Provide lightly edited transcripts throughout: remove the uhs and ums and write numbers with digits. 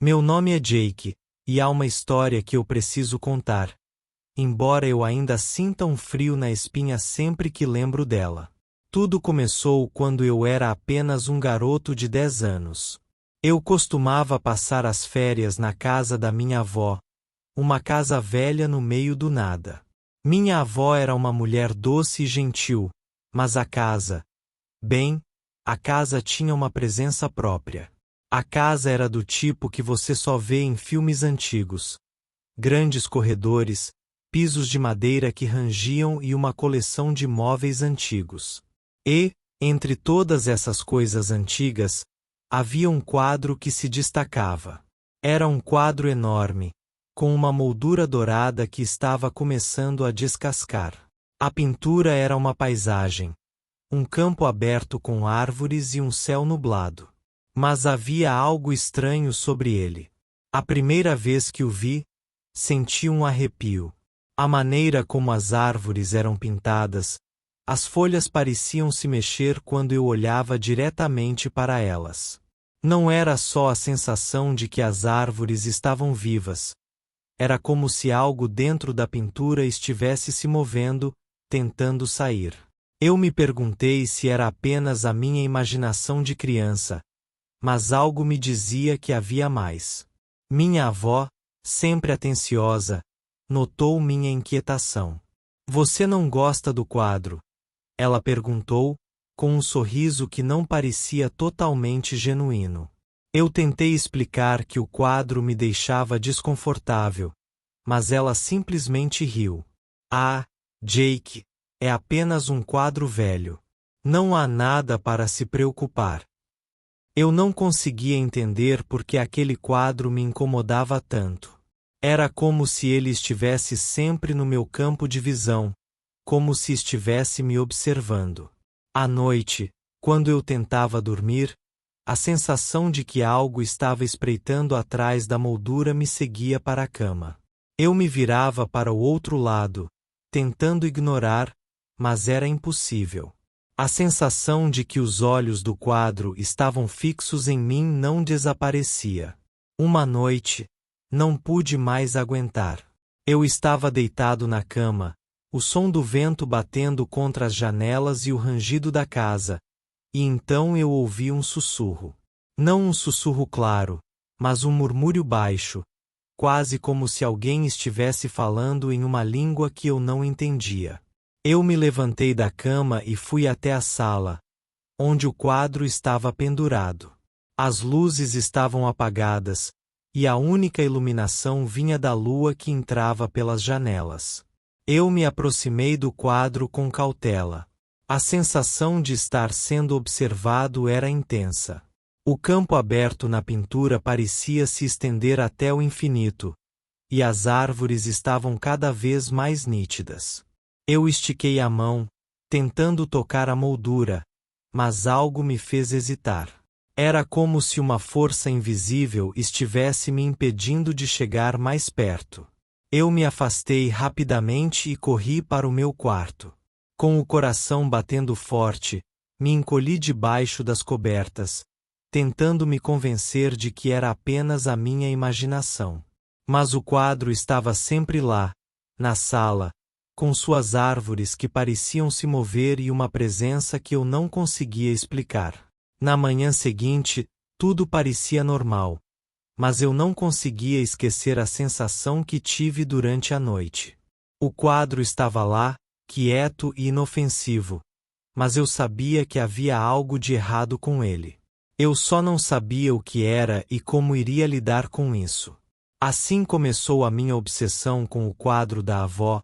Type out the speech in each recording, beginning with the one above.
Meu nome é Jake, e há uma história que eu preciso contar, embora eu ainda sinta um frio na espinha sempre que lembro dela. Tudo começou quando eu era apenas um garoto de 10 anos. Eu costumava passar as férias na casa da minha avó, uma casa velha no meio do nada. Minha avó era uma mulher doce e gentil, mas a casa tinha uma presença própria. A casa era do tipo que você só vê em filmes antigos. Grandes corredores, pisos de madeira que rangiam e uma coleção de móveis antigos. E, entre todas essas coisas antigas, havia um quadro que se destacava. Era um quadro enorme, com uma moldura dourada que estava começando a descascar. A pintura era uma paisagem, um campo aberto com árvores e um céu nublado. Mas havia algo estranho sobre ele. A primeira vez que o vi, senti um arrepio. A maneira como as árvores eram pintadas, as folhas pareciam se mexer quando eu olhava diretamente para elas. Não era só a sensação de que as árvores estavam vivas. Era como se algo dentro da pintura estivesse se movendo, tentando sair. Eu me perguntei se era apenas a minha imaginação de criança, mas algo me dizia que havia mais. Minha avó, sempre atenciosa, notou minha inquietação. Você não gosta do quadro? Ela perguntou, com um sorriso que não parecia totalmente genuíno. Eu tentei explicar que o quadro me deixava desconfortável, mas ela simplesmente riu. Ah, Jake, é apenas um quadro velho. Não há nada para se preocupar. Eu não conseguia entender por que aquele quadro me incomodava tanto. Era como se ele estivesse sempre no meu campo de visão, como se estivesse me observando. À noite, quando eu tentava dormir, a sensação de que algo estava espreitando atrás da moldura me seguia para a cama. Eu me virava para o outro lado, tentando ignorar, mas era impossível. A sensação de que os olhos do quadro estavam fixos em mim não desaparecia. Uma noite, não pude mais aguentar. Eu estava deitado na cama, o som do vento batendo contra as janelas e o rangido da casa, e então eu ouvi um sussurro. Não um sussurro claro, mas um murmúrio baixo, quase como se alguém estivesse falando em uma língua que eu não entendia. Eu me levantei da cama e fui até a sala, onde o quadro estava pendurado. As luzes estavam apagadas, e a única iluminação vinha da lua que entrava pelas janelas. Eu me aproximei do quadro com cautela. A sensação de estar sendo observado era intensa. O campo aberto na pintura parecia se estender até o infinito, e as árvores estavam cada vez mais nítidas. Eu estiquei a mão, tentando tocar a moldura, mas algo me fez hesitar. Era como se uma força invisível estivesse me impedindo de chegar mais perto. Eu me afastei rapidamente e corri para o meu quarto. Com o coração batendo forte, me encolhi debaixo das cobertas, tentando me convencer de que era apenas a minha imaginação. Mas o quadro estava sempre lá, na sala, com suas árvores que pareciam se mover e uma presença que eu não conseguia explicar. Na manhã seguinte, tudo parecia normal, mas eu não conseguia esquecer a sensação que tive durante a noite. O quadro estava lá, quieto e inofensivo, mas eu sabia que havia algo de errado com ele. Eu só não sabia o que era e como iria lidar com isso. Assim começou a minha obsessão com o quadro da avó,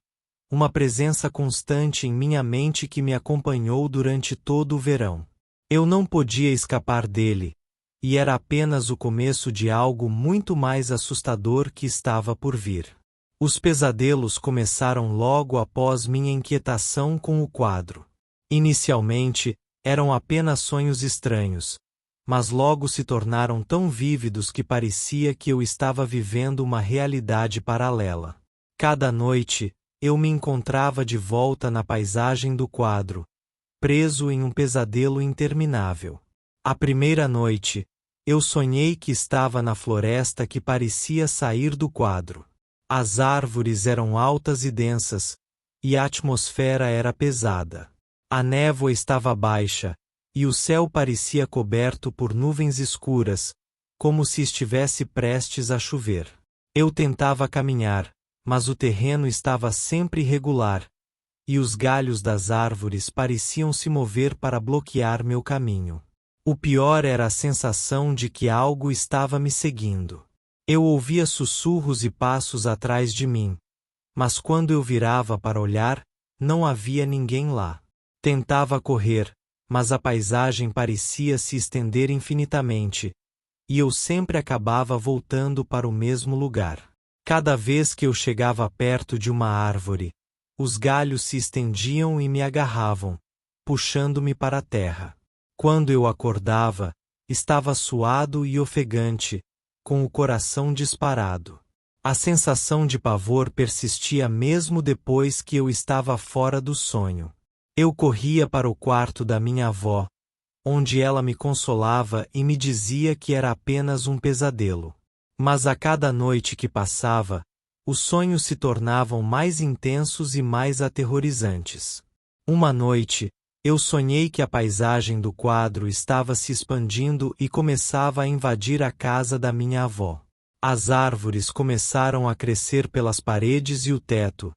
uma presença constante em minha mente que me acompanhou durante todo o verão. Eu não podia escapar dele, e era apenas o começo de algo muito mais assustador que estava por vir. Os pesadelos começaram logo após minha inquietação com o quadro. Inicialmente, eram apenas sonhos estranhos, mas logo se tornaram tão vívidos que parecia que eu estava vivendo uma realidade paralela. Cada noite, eu me encontrava de volta na paisagem do quadro, preso em um pesadelo interminável. A primeira noite, Eu sonhei que estava na floresta que parecia sair do quadro. As árvores eram altas e densas, e a atmosfera era pesada. A névoa estava baixa, e o céu parecia coberto por nuvens escuras, como se estivesse prestes a chover. Eu tentava caminhar, mas o terreno estava sempre irregular, e os galhos das árvores pareciam se mover para bloquear meu caminho. O pior era a sensação de que algo estava me seguindo. Eu ouvia sussurros e passos atrás de mim, mas quando eu virava para olhar, não havia ninguém lá. Tentava correr, mas a paisagem parecia se estender infinitamente, e eu sempre acabava voltando para o mesmo lugar. Cada vez que eu chegava perto de uma árvore, os galhos se estendiam e me agarravam, puxando-me para a terra. Quando eu acordava, estava suado e ofegante, com o coração disparado. A sensação de pavor persistia mesmo depois que eu estava fora do sonho. Eu corria para o quarto da minha avó, onde ela me consolava e me dizia que era apenas um pesadelo. Mas a cada noite que passava, os sonhos se tornavam mais intensos e mais aterrorizantes. Uma noite, eu sonhei que a paisagem do quadro estava se expandindo e começava a invadir a casa da minha avó. As árvores começaram a crescer pelas paredes e o teto,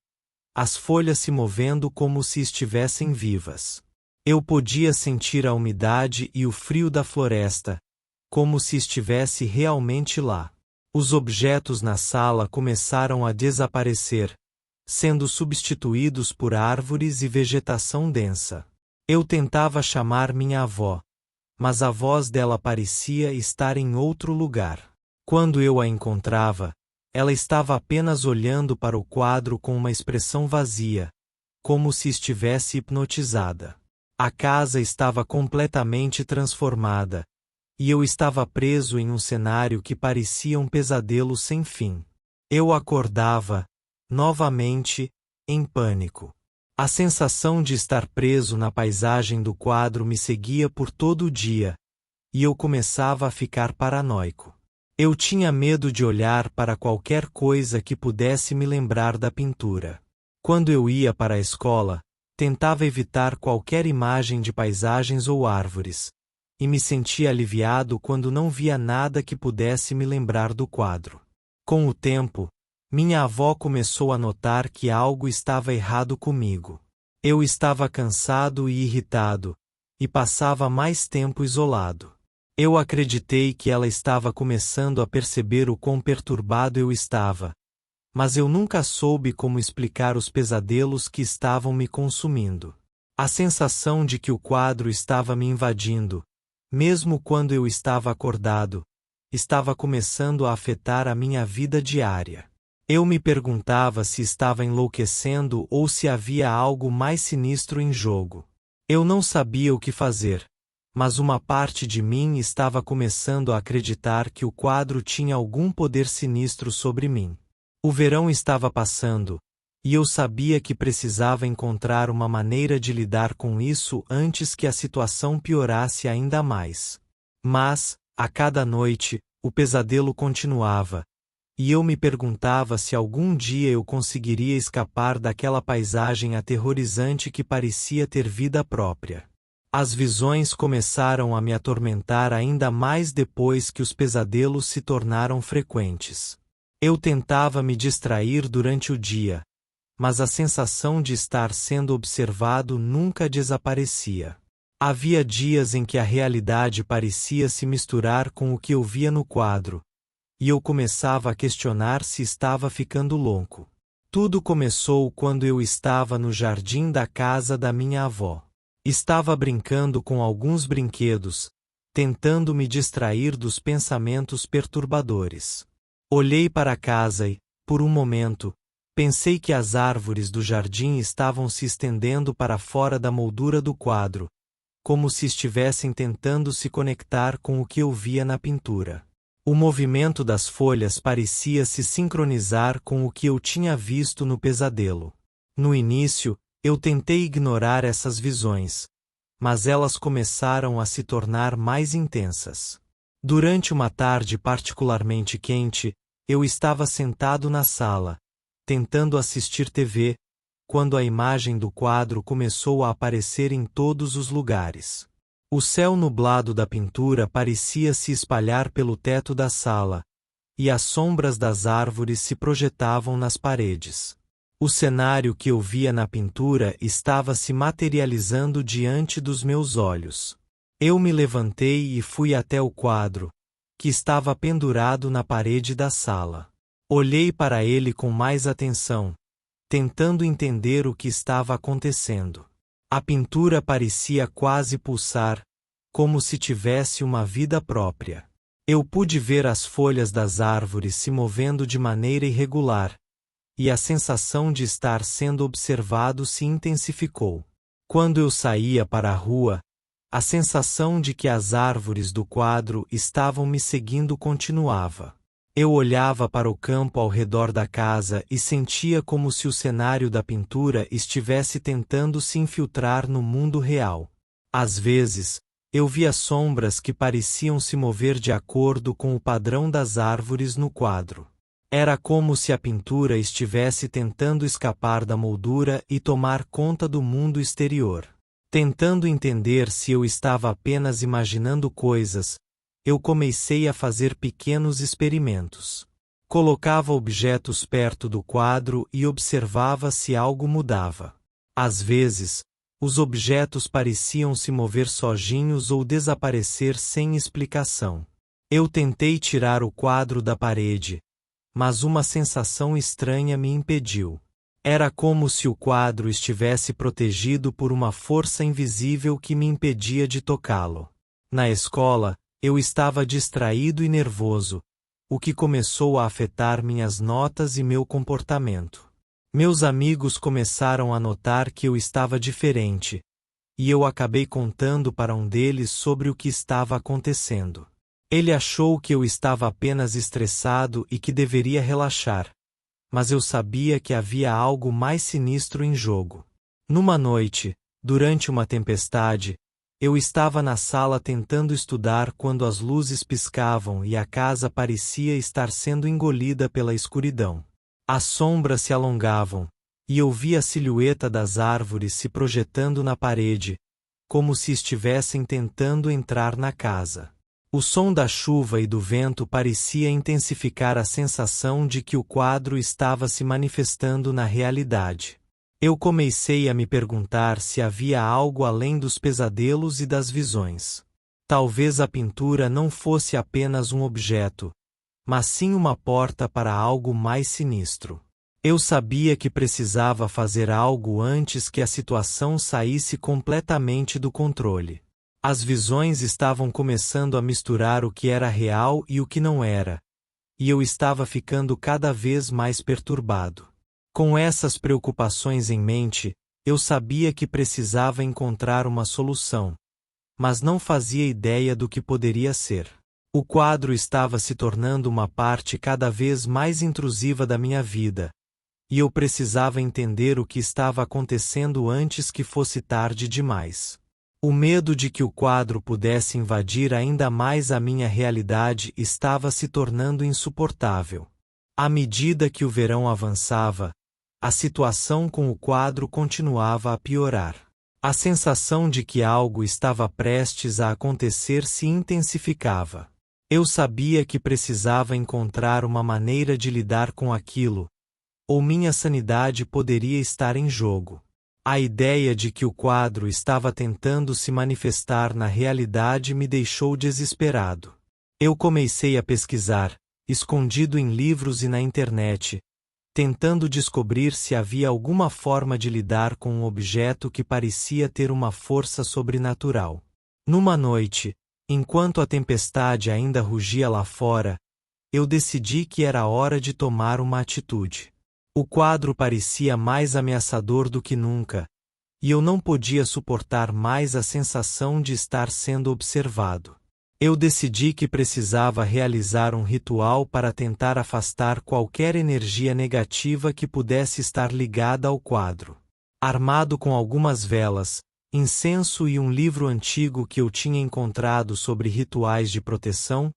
as folhas se movendo como se estivessem vivas. Eu podia sentir a umidade e o frio da floresta, como se estivesse realmente lá. Os objetos na sala começaram a desaparecer, sendo substituídos por árvores e vegetação densa. Eu tentava chamar minha avó, mas a voz dela parecia estar em outro lugar. Quando eu a encontrava, ela estava apenas olhando para o quadro com uma expressão vazia, como se estivesse hipnotizada. A casa estava completamente transformada, e eu estava preso em um cenário que parecia um pesadelo sem fim. Eu acordava, novamente, em pânico. A sensação de estar preso na paisagem do quadro me seguia por todo o dia, e eu começava a ficar paranoico. Eu tinha medo de olhar para qualquer coisa que pudesse me lembrar da pintura. Quando eu ia para a escola, tentava evitar qualquer imagem de paisagens ou árvores, e me sentia aliviado quando não via nada que pudesse me lembrar do quadro. Com o tempo, minha avó começou a notar que algo estava errado comigo. Eu estava cansado e irritado, e passava mais tempo isolado. Eu acreditei que ela estava começando a perceber o quão perturbado eu estava, mas eu nunca soube como explicar os pesadelos que estavam me consumindo. A sensação de que o quadro estava me invadindo, mesmo quando eu estava acordado, estava começando a afetar a minha vida diária. Eu me perguntava se estava enlouquecendo ou se havia algo mais sinistro em jogo. Eu não sabia o que fazer, mas uma parte de mim estava começando a acreditar que o quadro tinha algum poder sinistro sobre mim. O verão estava passando, e eu sabia que precisava encontrar uma maneira de lidar com isso antes que a situação piorasse ainda mais. Mas, a cada noite, o pesadelo continuava, e eu me perguntava se algum dia eu conseguiria escapar daquela paisagem aterrorizante que parecia ter vida própria. As visões começaram a me atormentar ainda mais depois que os pesadelos se tornaram frequentes. Eu tentava me distrair durante o dia, mas a sensação de estar sendo observado nunca desaparecia. Havia dias em que a realidade parecia se misturar com o que eu via no quadro, e eu começava a questionar se estava ficando louco. Tudo começou quando eu estava no jardim da casa da minha avó. Estava brincando com alguns brinquedos, tentando me distrair dos pensamentos perturbadores. Olhei para a casa e, por um momento, pensei que as árvores do jardim estavam se estendendo para fora da moldura do quadro, como se estivessem tentando se conectar com o que eu via na pintura. O movimento das folhas parecia se sincronizar com o que eu tinha visto no pesadelo. No início, eu tentei ignorar essas visões, mas elas começaram a se tornar mais intensas. Durante uma tarde particularmente quente, eu estava sentado na sala, tentando assistir TV, quando a imagem do quadro começou a aparecer em todos os lugares. O céu nublado da pintura parecia se espalhar pelo teto da sala, e as sombras das árvores se projetavam nas paredes. O cenário que eu via na pintura estava se materializando diante dos meus olhos. Eu me levantei e fui até o quadro, que estava pendurado na parede da sala. Olhei para ele com mais atenção, tentando entender o que estava acontecendo. A pintura parecia quase pulsar, como se tivesse uma vida própria. Eu pude ver as folhas das árvores se movendo de maneira irregular, e a sensação de estar sendo observado se intensificou. Quando eu saía para a rua, a sensação de que as árvores do quadro estavam me seguindo continuava. Eu olhava para o campo ao redor da casa e sentia como se o cenário da pintura estivesse tentando se infiltrar no mundo real. Às vezes, eu via sombras que pareciam se mover de acordo com o padrão das árvores no quadro. Era como se a pintura estivesse tentando escapar da moldura e tomar conta do mundo exterior. Tentando entender se eu estava apenas imaginando coisas, eu comecei a fazer pequenos experimentos. Colocava objetos perto do quadro e observava se algo mudava. Às vezes, os objetos pareciam se mover sozinhos ou desaparecer sem explicação. Eu tentei tirar o quadro da parede, mas uma sensação estranha me impediu. Era como se o quadro estivesse protegido por uma força invisível que me impedia de tocá-lo. Na escola, eu estava distraído e nervoso, o que começou a afetar minhas notas e meu comportamento. Meus amigos começaram a notar que eu estava diferente, e eu acabei contando para um deles sobre o que estava acontecendo. Ele achou que eu estava apenas estressado e que deveria relaxar, mas eu sabia que havia algo mais sinistro em jogo. Numa noite, durante uma tempestade, eu estava na sala tentando estudar quando as luzes piscavam e a casa parecia estar sendo engolida pela escuridão. As sombras se alongavam, e eu vi a silhueta das árvores se projetando na parede, como se estivessem tentando entrar na casa. O som da chuva e do vento parecia intensificar a sensação de que o quadro estava se manifestando na realidade. Eu comecei a me perguntar se havia algo além dos pesadelos e das visões. Talvez a pintura não fosse apenas um objeto, mas sim uma porta para algo mais sinistro. Eu sabia que precisava fazer algo antes que a situação saísse completamente do controle. As visões estavam começando a misturar o que era real e o que não era, e eu estava ficando cada vez mais perturbado. Com essas preocupações em mente, eu sabia que precisava encontrar uma solução, mas não fazia ideia do que poderia ser. O quadro estava se tornando uma parte cada vez mais intrusiva da minha vida, e eu precisava entender o que estava acontecendo antes que fosse tarde demais. O medo de que o quadro pudesse invadir ainda mais a minha realidade estava se tornando insuportável. À medida que o verão avançava, a situação com o quadro continuava a piorar. A sensação de que algo estava prestes a acontecer se intensificava. Eu sabia que precisava encontrar uma maneira de lidar com aquilo, ou minha sanidade poderia estar em jogo. A ideia de que o quadro estava tentando se manifestar na realidade me deixou desesperado. Eu comecei a pesquisar, escondido em livros e na internet, tentando descobrir se havia alguma forma de lidar com um objeto que parecia ter uma força sobrenatural. Numa noite, enquanto a tempestade ainda rugia lá fora, eu decidi que era hora de tomar uma atitude. O quadro parecia mais ameaçador do que nunca, e eu não podia suportar mais a sensação de estar sendo observado. Eu decidi que precisava realizar um ritual para tentar afastar qualquer energia negativa que pudesse estar ligada ao quadro. Armado com algumas velas, incenso e um livro antigo que eu tinha encontrado sobre rituais de proteção,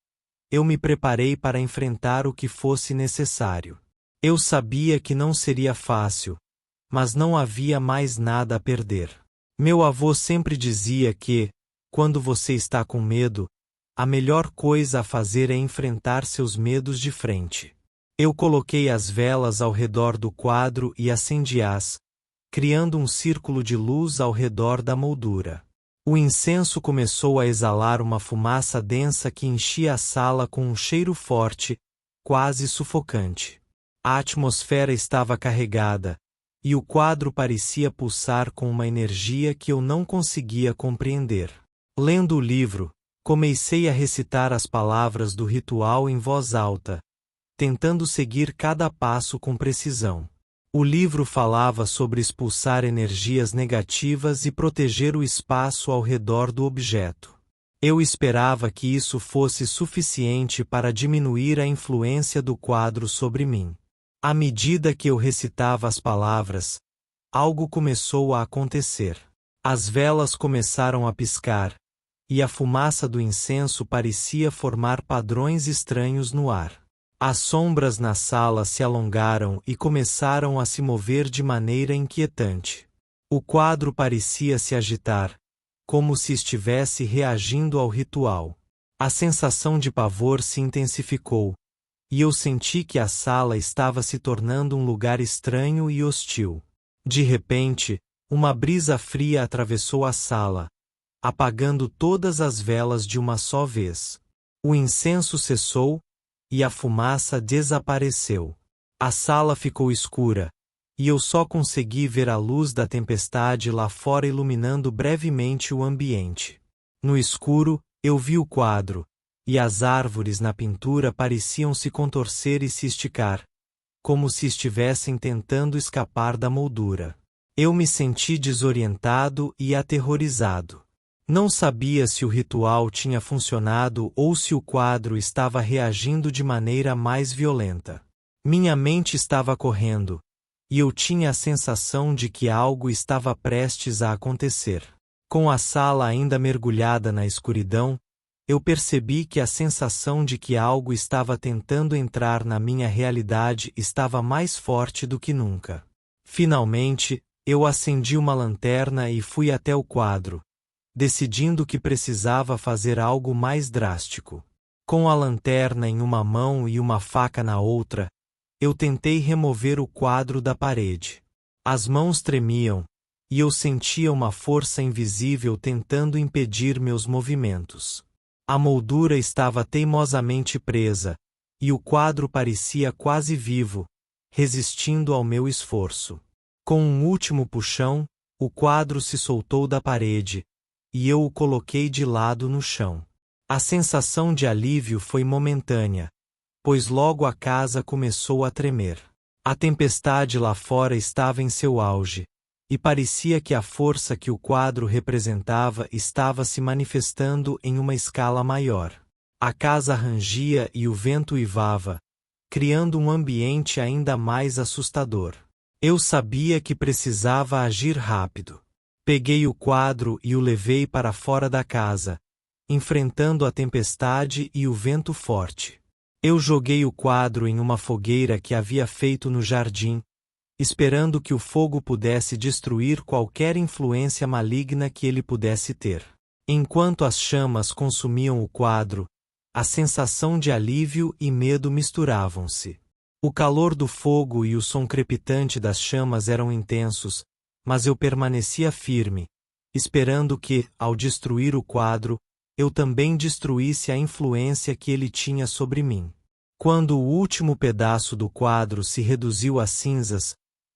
eu me preparei para enfrentar o que fosse necessário. Eu sabia que não seria fácil, mas não havia mais nada a perder. Meu avô sempre dizia que, quando você está com medo, a melhor coisa a fazer é enfrentar seus medos de frente. Eu coloquei as velas ao redor do quadro e acendi-as, criando um círculo de luz ao redor da moldura. O incenso começou a exalar uma fumaça densa que enchia a sala com um cheiro forte, quase sufocante. A atmosfera estava carregada, e o quadro parecia pulsar com uma energia que eu não conseguia compreender. Lendo o livro, comecei a recitar as palavras do ritual em voz alta, tentando seguir cada passo com precisão. O livro falava sobre expulsar energias negativas e proteger o espaço ao redor do objeto. Eu esperava que isso fosse suficiente para diminuir a influência do quadro sobre mim. À medida que eu recitava as palavras, algo começou a acontecer. As velas começaram a piscar, e a fumaça do incenso parecia formar padrões estranhos no ar. As sombras na sala se alongaram e começaram a se mover de maneira inquietante. O quadro parecia se agitar, como se estivesse reagindo ao ritual. A sensação de pavor se intensificou, e eu senti que a sala estava se tornando um lugar estranho e hostil. De repente, uma brisa fria atravessou a sala, apagando todas as velas de uma só vez. O incenso cessou, e a fumaça desapareceu. A sala ficou escura, e eu só consegui ver a luz da tempestade lá fora iluminando brevemente o ambiente. No escuro, eu vi o quadro, e as árvores na pintura pareciam se contorcer e se esticar, como se estivessem tentando escapar da moldura. Eu me senti desorientado e aterrorizado. Não sabia se o ritual tinha funcionado ou se o quadro estava reagindo de maneira mais violenta. Minha mente estava correndo, e eu tinha a sensação de que algo estava prestes a acontecer. Com a sala ainda mergulhada na escuridão, eu percebi que a sensação de que algo estava tentando entrar na minha realidade estava mais forte do que nunca. Finalmente, eu acendi uma lanterna e fui até o quadro, decidindo que precisava fazer algo mais drástico. Com a lanterna em uma mão e uma faca na outra, eu tentei remover o quadro da parede. As mãos tremiam, e eu sentia uma força invisível tentando impedir meus movimentos. A moldura estava teimosamente presa, e o quadro parecia quase vivo, resistindo ao meu esforço. Com um último puxão, o quadro se soltou da parede, e eu o coloquei de lado no chão. A sensação de alívio foi momentânea, pois logo a casa começou a tremer. A tempestade lá fora estava em seu auge, e parecia que a força que o quadro representava estava se manifestando em uma escala maior. A casa rangia e o vento uivava, criando um ambiente ainda mais assustador. Eu sabia que precisava agir rápido. Peguei o quadro e o levei para fora da casa, enfrentando a tempestade e o vento forte. Eu joguei o quadro em uma fogueira que havia feito no jardim, esperando que o fogo pudesse destruir qualquer influência maligna que ele pudesse ter. Enquanto as chamas consumiam o quadro, a sensação de alívio e medo misturavam-se. O calor do fogo e o som crepitante das chamas eram intensos, mas eu permanecia firme, esperando que, ao destruir o quadro, eu também destruísse a influência que ele tinha sobre mim. Quando o último pedaço do quadro se reduziu a cinzas,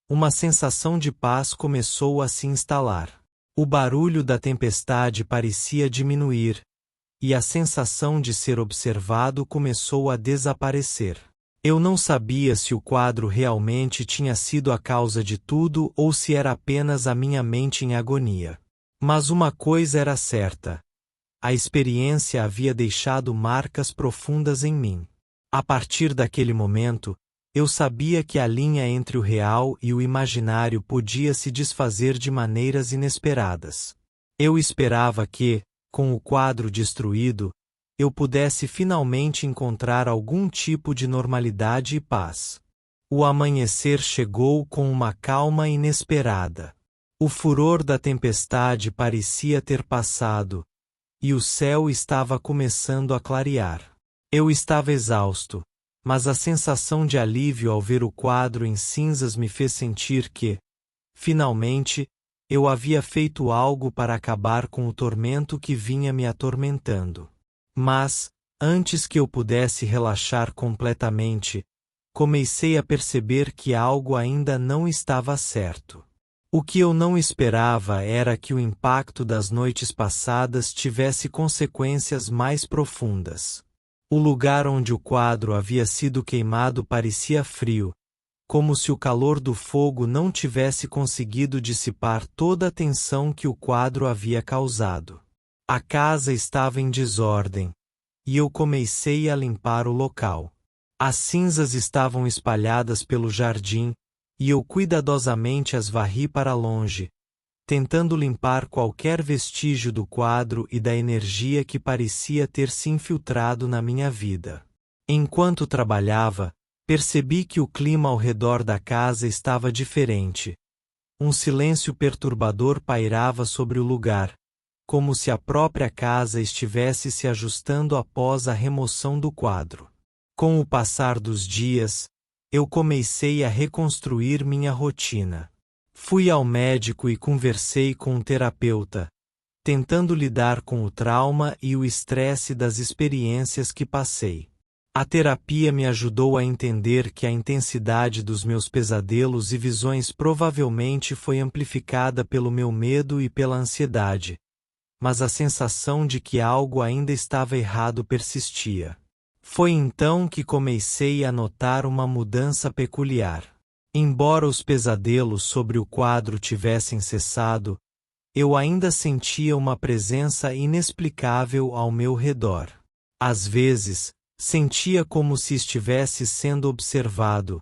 uma sensação de paz começou a se instalar. O barulho da tempestade parecia diminuir, e a sensação de ser observado começou a desaparecer. Eu não sabia se o quadro realmente tinha sido a causa de tudo ou se era apenas a minha mente em agonia. Mas uma coisa era certa: a experiência havia deixado marcas profundas em mim. A partir daquele momento, eu sabia que a linha entre o real e o imaginário podia se desfazer de maneiras inesperadas. Eu esperava que, com o quadro destruído, eu pudesse finalmente encontrar algum tipo de normalidade e paz. O amanhecer chegou com uma calma inesperada. O furor da tempestade parecia ter passado, e o céu estava começando a clarear. Eu estava exausto, mas a sensação de alívio ao ver o quadro em cinzas me fez sentir que, finalmente, eu havia feito algo para acabar com o tormento que vinha me atormentando. Mas, antes que eu pudesse relaxar completamente, comecei a perceber que algo ainda não estava certo. O que eu não esperava era que o impacto das noites passadas tivesse consequências mais profundas. O lugar onde o quadro havia sido queimado parecia frio, como se o calor do fogo não tivesse conseguido dissipar toda a tensão que o quadro havia causado. A casa estava em desordem, e eu comecei a limpar o local. As cinzas estavam espalhadas pelo jardim, e eu cuidadosamente as varri para longe, tentando limpar qualquer vestígio do quadro e da energia que parecia ter se infiltrado na minha vida. Enquanto trabalhava, percebi que o clima ao redor da casa estava diferente. Um silêncio perturbador pairava sobre o lugar, como se a própria casa estivesse se ajustando após a remoção do quadro. Com o passar dos dias, eu comecei a reconstruir minha rotina. Fui ao médico e conversei com um terapeuta, tentando lidar com o trauma e o estresse das experiências que passei. A terapia me ajudou a entender que a intensidade dos meus pesadelos e visões provavelmente foi amplificada pelo meu medo e pela ansiedade, mas a sensação de que algo ainda estava errado persistia. Foi então que comecei a notar uma mudança peculiar. Embora os pesadelos sobre o quadro tivessem cessado, eu ainda sentia uma presença inexplicável ao meu redor. Às vezes, sentia como se estivesse sendo observado,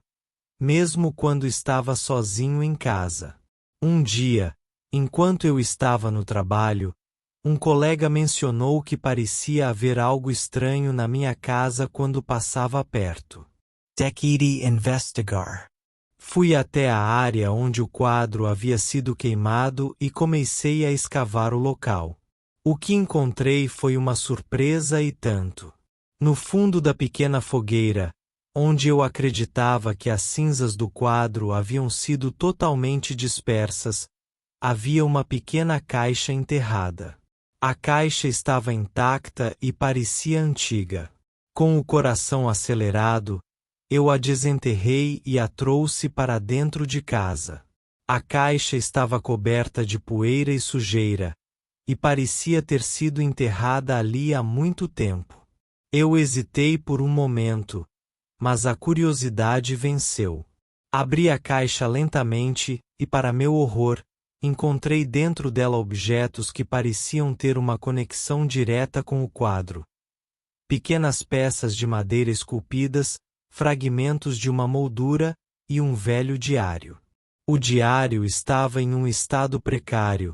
mesmo quando estava sozinho em casa. Um dia, enquanto eu estava no trabalho, um colega mencionou que parecia haver algo estranho na minha casa quando passava perto. Decidi investigar. Fui até a área onde o quadro havia sido queimado e comecei a escavar o local. O que encontrei foi uma surpresa e tanto. No fundo da pequena fogueira, onde eu acreditava que as cinzas do quadro haviam sido totalmente dispersas, havia uma pequena caixa enterrada. A caixa estava intacta e parecia antiga. Com o coração acelerado, eu a desenterrei e a trouxe para dentro de casa. A caixa estava coberta de poeira e sujeira, e parecia ter sido enterrada ali há muito tempo. Eu hesitei por um momento, mas a curiosidade venceu. Abri a caixa lentamente e, para meu horror, encontrei dentro dela objetos que pareciam ter uma conexão direta com o quadro. Pequenas peças de madeira esculpidas, fragmentos de uma moldura e um velho diário. O diário estava em um estado precário,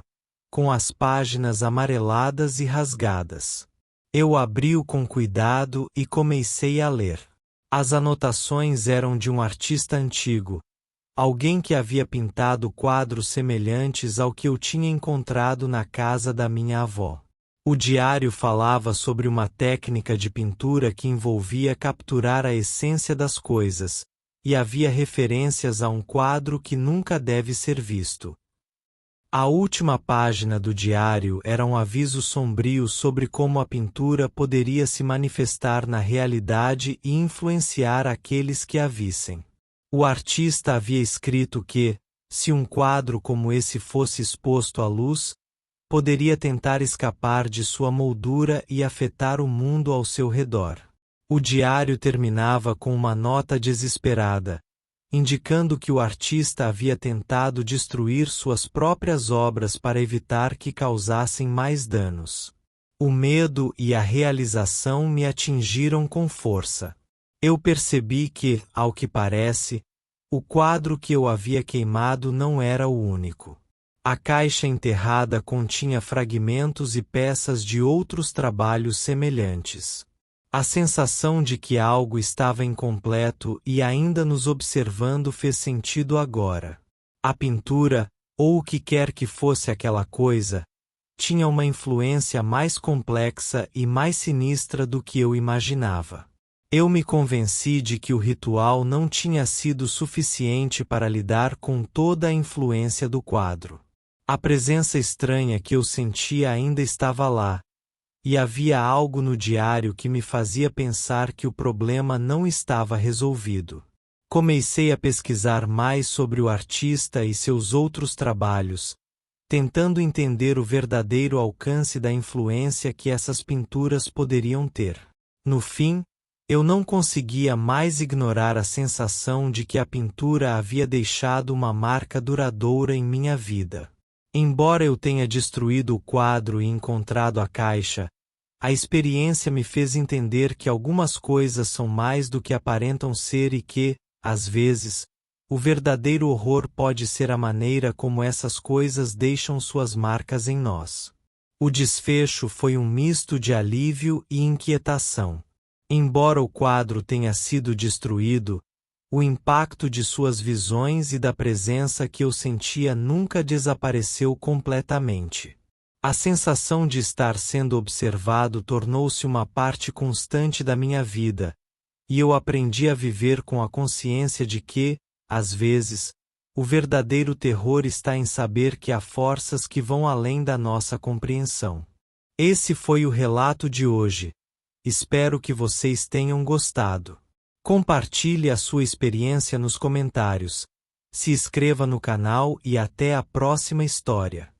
com as páginas amareladas e rasgadas. Eu abri-o com cuidado e comecei a ler. As anotações eram de um artista antigo, alguém que havia pintado quadros semelhantes ao que eu tinha encontrado na casa da minha avó. O diário falava sobre uma técnica de pintura que envolvia capturar a essência das coisas, e havia referências a um quadro que nunca deve ser visto. A última página do diário era um aviso sombrio sobre como a pintura poderia se manifestar na realidade e influenciar aqueles que a vissem. O artista havia escrito que, se um quadro como esse fosse exposto à luz, poderia tentar escapar de sua moldura e afetar o mundo ao seu redor. O diário terminava com uma nota desesperada, indicando que o artista havia tentado destruir suas próprias obras para evitar que causassem mais danos. O medo e a realização me atingiram com força. Eu percebi que, ao que parece, o quadro que eu havia queimado não era o único. A caixa enterrada continha fragmentos e peças de outros trabalhos semelhantes. A sensação de que algo estava incompleto e ainda nos observando fez sentido agora. A pintura, ou o que quer que fosse aquela coisa, tinha uma influência mais complexa e mais sinistra do que eu imaginava. Eu me convenci de que o ritual não tinha sido suficiente para lidar com toda a influência do quadro. A presença estranha que eu sentia ainda estava lá, e havia algo no diário que me fazia pensar que o problema não estava resolvido. Comecei a pesquisar mais sobre o artista e seus outros trabalhos, tentando entender o verdadeiro alcance da influência que essas pinturas poderiam ter. No fim, eu não conseguia mais ignorar a sensação de que a pintura havia deixado uma marca duradoura em minha vida. Embora eu tenha destruído o quadro e encontrado a caixa, a experiência me fez entender que algumas coisas são mais do que aparentam ser e que, às vezes, o verdadeiro horror pode ser a maneira como essas coisas deixam suas marcas em nós. O desfecho foi um misto de alívio e inquietação. Embora o quadro tenha sido destruído, o impacto de suas visões e da presença que eu sentia nunca desapareceu completamente. A sensação de estar sendo observado tornou-se uma parte constante da minha vida, e eu aprendi a viver com a consciência de que, às vezes, o verdadeiro terror está em saber que há forças que vão além da nossa compreensão. Esse foi o relato de hoje. Espero que vocês tenham gostado. Compartilhe a sua experiência nos comentários. Se inscreva no canal e até a próxima história.